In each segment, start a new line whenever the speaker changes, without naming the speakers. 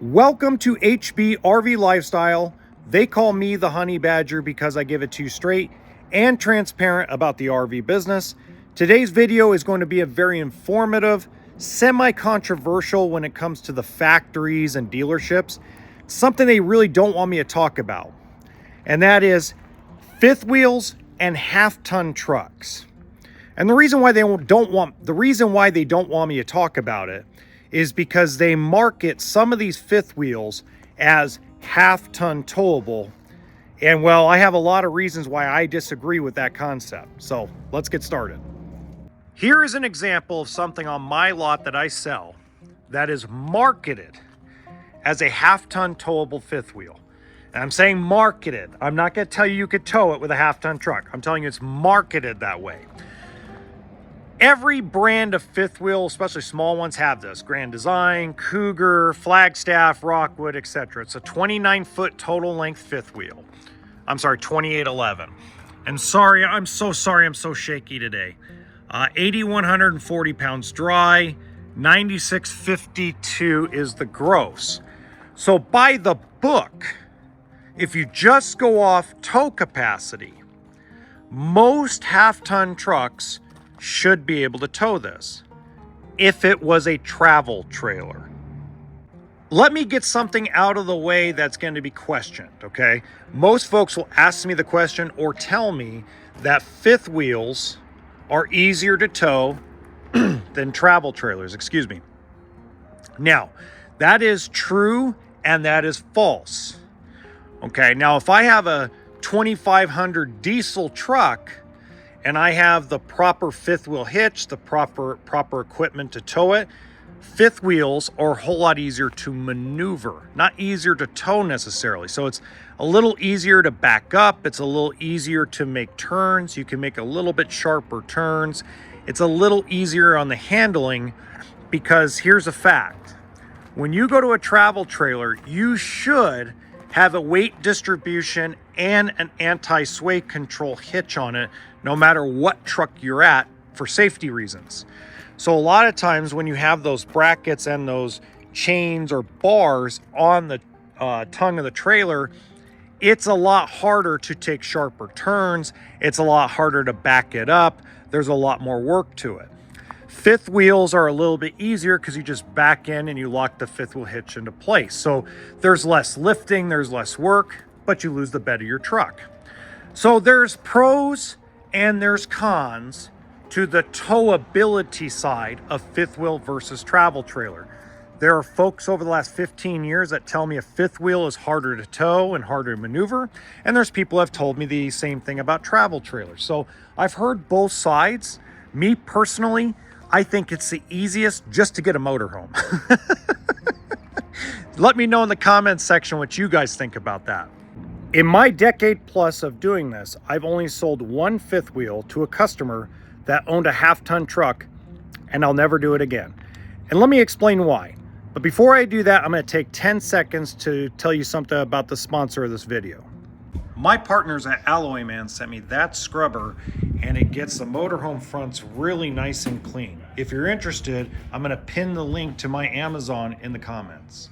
Welcome to HBRV Lifestyle. They call me the Honey Badger because I give it to you straight and transparent about the RV business. Today's video is going to be a very informative, semi-controversial when it comes to the factories and dealerships. Something they really don't want me to talk about, and that is fifth wheels and half-ton trucks. And the reason why they don't want me to talk about it is because they market some of these fifth wheels as half-ton towable. And well, I have a lot of reasons why I disagree with that concept. So let's get started. Here is an example of something on my lot that I sell that is marketed as a half-ton towable fifth wheel. And I'm saying marketed. I'm not going to tell you you could tow it with a half-ton truck. I'm telling you it's marketed that way. Every brand of fifth wheel, especially small ones, have this. Grand Design, Cougar, Flagstaff, Rockwood, etc. It's a 29-foot total length fifth wheel. I'm sorry, 2811. And sorry, I'm so sorry, I'm so shaky today. 8,140 pounds dry, 9,652 is the gross. So by the book, if you just go off tow capacity, most half-ton trucks should be able to tow this if it was a travel trailer. Let me get something out of the way that's going to be questioned, okay? Most folks will ask me the question or tell me that fifth wheels are easier to tow than travel trailers, excuse me. Now, that is true and that is false. Okay, now if I have a 2500 diesel truck and I have the proper fifth wheel hitch, the proper equipment to tow it, fifth wheels are a whole lot easier to maneuver, not easier to tow necessarily. So it's a little easier to back up. It's a little easier to make turns. You can make a little bit sharper turns. It's a little easier on the handling because here's a fact. When you go to a travel trailer, you should have a weight distribution and an anti-sway control hitch on it, no matter what truck you're at, for safety reasons. So a lot of times when you have those brackets and those chains or bars on the tongue of the trailer, it's a lot harder to take sharper turns. It's a lot harder to back it up. There's a lot more work to it. Fifth wheels are a little bit easier because you just back in and you lock the fifth wheel hitch into place. So there's less lifting, there's less work, but you lose the bed of your truck. So there's pros and there's cons to the towability side of fifth wheel versus travel trailer. There are folks over the last 15 years that tell me a fifth wheel is harder to tow and harder to maneuver. And there's people who have told me the same thing about travel trailers. So I've heard both sides. Me personally, I think it's the easiest just to get a motorhome. Let me know in the comments section what you guys think about that. In my decade plus of doing this, I've only sold one fifth wheel to a customer that owned a half-ton truck, and I'll never do it again. And let me explain why. But before I do that, I'm going to take 10 seconds to tell you something about the sponsor of this video. My partners at Alloy Man sent me that scrubber, and it gets the motorhome fronts really nice and clean. If you're interested, I'm going to pin the link to my Amazon in the comments.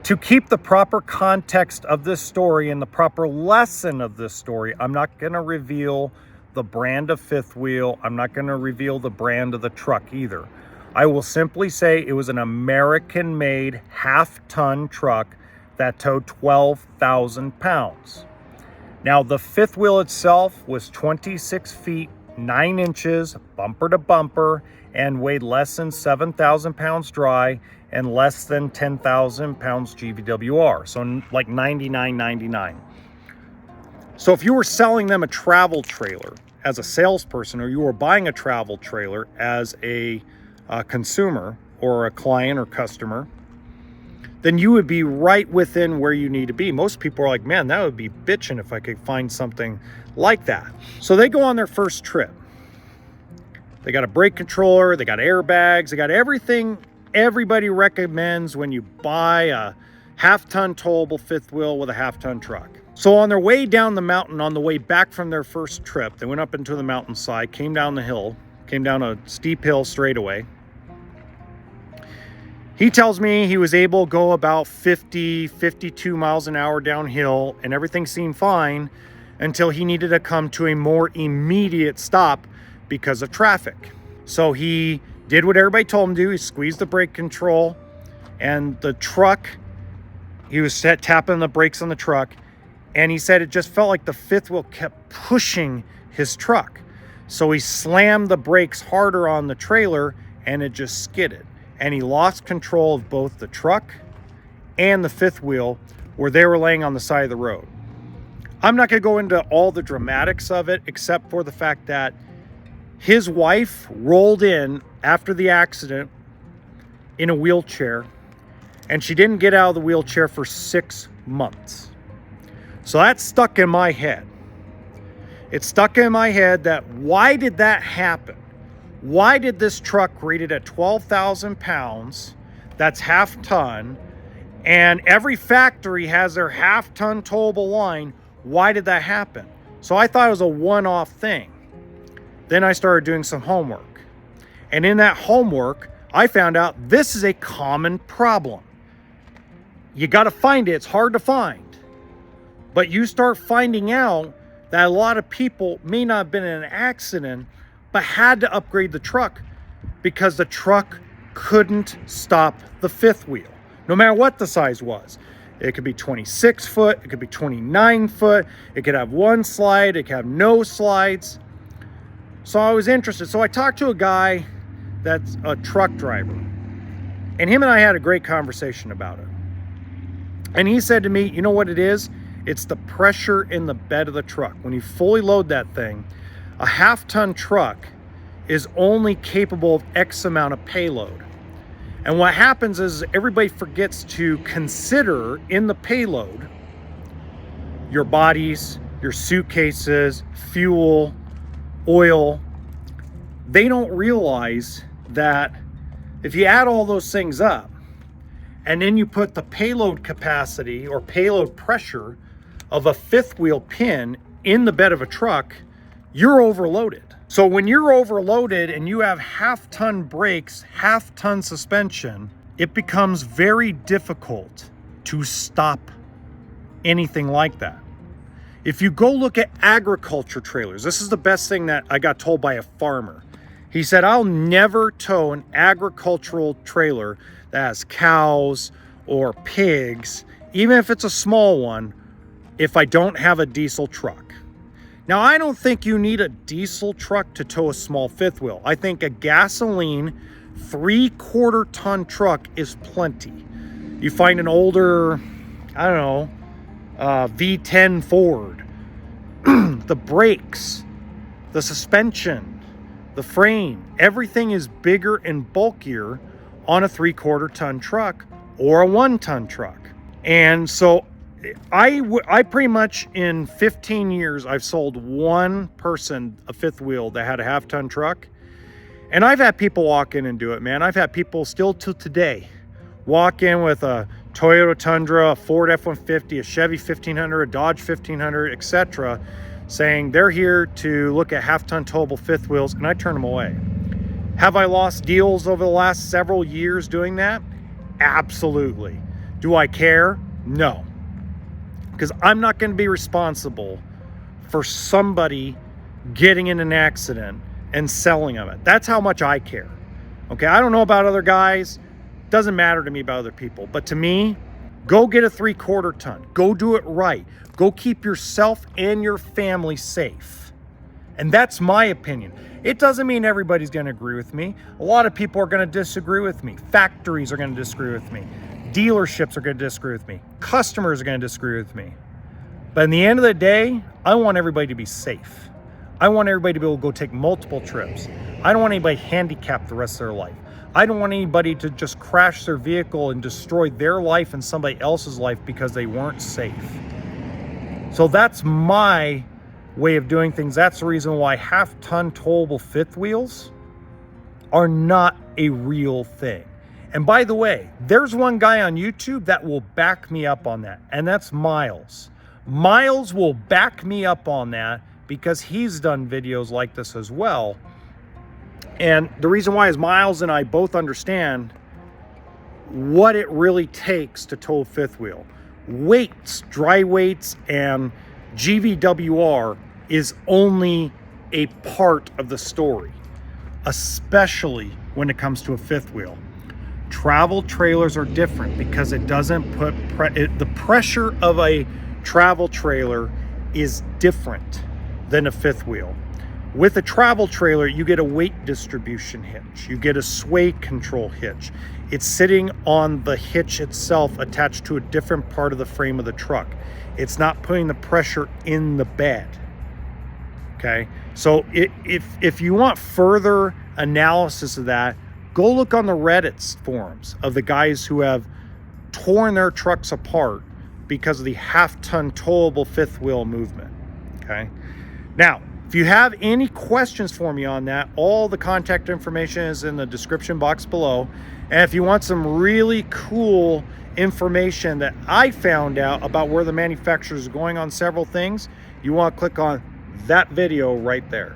To keep the proper context of this story and the proper lesson of this story, I'm not going to reveal the brand of fifth wheel. I'm not going to reveal the brand of the truck either. I will simply say it was an American-made half-ton truck that towed 12,000 pounds. Now, the fifth wheel itself was 26 feet, 9 inches, bumper to bumper, and weighed less than 7,000 pounds dry and less than 10,000 pounds GVWR, so like 99.99. So if you were selling them a travel trailer as a salesperson, or you were buying a travel trailer as a consumer or a client or customer, then you would be right within where you need to be. Most people are like, man, that would be bitching if I could find something like that. So they go on their first trip. They got a brake controller, they got airbags, they got everything everybody recommends when you buy a half-ton towable fifth wheel with a half-ton truck. So on their way down the mountain, on the way back from their first trip, they went up into the mountainside, came down the hill, came down a steep hill straight away. He tells me he was able to go about 50, 52 miles an hour downhill, and everything seemed fine until he needed to come to a more immediate stop because of traffic. So he did what everybody told him to do. He squeezed the brake control, and the truck, he was tapping the brakes on the truck, and he said it just felt like the fifth wheel kept pushing his truck. So he slammed the brakes harder on the trailer, and it just skidded. And he lost control of both the truck and the fifth wheel where they were laying on the side of the road. I'm not going to go into all the dramatics of it, except for the fact that his wife rolled in after the accident in a wheelchair, and she didn't get out of the wheelchair for 6 months. So that stuck in my head. It stuck in my head that why did that happen? Why did this truck rated at 12,000 pounds, that's half ton, and every factory has their half ton towable line, why did that happen? So I thought it was a one-off thing. Then I started doing some homework. And in that homework, I found out this is a common problem. You got to find it. It's hard to find. But you start finding out that a lot of people may not have been in an accident, but had to upgrade the truck because the truck couldn't stop the fifth wheel, no matter what the size was. It could be 26 foot, it could be 29 foot, it could have one slide, it could have no slides. So I was interested. So I talked to a guy that's a truck driver, and him and I had a great conversation about it. And he said to me, you know what it is? It's the pressure in the bed of the truck. When you fully load that thing, a half-ton truck is only capable of X amount of payload. And what happens is everybody forgets to consider in the payload your bodies, your suitcases, fuel, oil. They don't realize that if you add all those things up and then you put the payload capacity or payload pressure of a fifth wheel pin in the bed of a truck, you're overloaded. So when you're overloaded and you have half-ton brakes, half-ton suspension, it becomes very difficult to stop anything like that. If you go look at agriculture trailers, this is the best thing that I got told by a farmer. He said, I'll never tow an agricultural trailer that has cows or pigs, even if it's a small one, if I don't have a diesel truck. Now, I don't think you need a diesel truck to tow a small fifth wheel. I think a gasoline 3/4 ton truck is plenty. You find an older, I don't know, V10 Ford, the brakes, the suspension, the frame, everything is bigger and bulkier on a 3/4 ton truck or a 1 ton truck. And so I pretty much in 15 years, I've sold one person a fifth wheel that had a half-ton truck. And I've had people walk in and do it, man. I've had people still to today walk in with a Toyota Tundra, a Ford F-150, a Chevy 1500, a Dodge 1500, etc., saying they're here to look at half-ton towable fifth wheels, and I turn them away. Have I lost deals over the last several years doing that? Absolutely. Do I care? No. Because I'm not going to be responsible for somebody getting in an accident and selling them it. That's how much I care. Okay, I don't know about other guys. Doesn't matter to me about other people. But to me, go get a 3/4 ton. Go do it right. Go keep yourself and your family safe. And that's my opinion. It doesn't mean everybody's going to agree with me. A lot of people are going to disagree with me. Factories are going to disagree with me. Dealerships are going to disagree with me. Customers are going to disagree with me. But in the end of the day, I want everybody to be safe. I want everybody to be able to go take multiple trips. I don't want anybody handicapped the rest of their life. I don't want anybody to just crash their vehicle and destroy their life and somebody else's life because they weren't safe. So that's my way of doing things. That's the reason why half-ton towable fifth wheels are not a real thing. And by the way, there's one guy on YouTube that will back me up on that, and that's Miles. Miles will back me up on that because he's done videos like this as well. And the reason why is Miles and I both understand what it really takes to tow a fifth wheel. Weights, dry weights, and GVWR is only a part of the story, especially when it comes to a fifth wheel. Travel trailers are different because it doesn't put the pressure of a travel trailer is different than a fifth wheel. With a travel trailer, you get a weight distribution hitch. You get a sway control hitch. It's sitting on the hitch itself attached to a different part of the frame of the truck. It's not putting the pressure in the bed. Okay, so if you want further analysis of that, go look on the Reddit forums of the guys who have torn their trucks apart because of the half-ton towable fifth wheel movement. Okay, now if you have any questions for me on that, all the contact information is in the description box below. And if you want some really cool information that I found out about where the manufacturer is going on several things, you want to click on that video right there.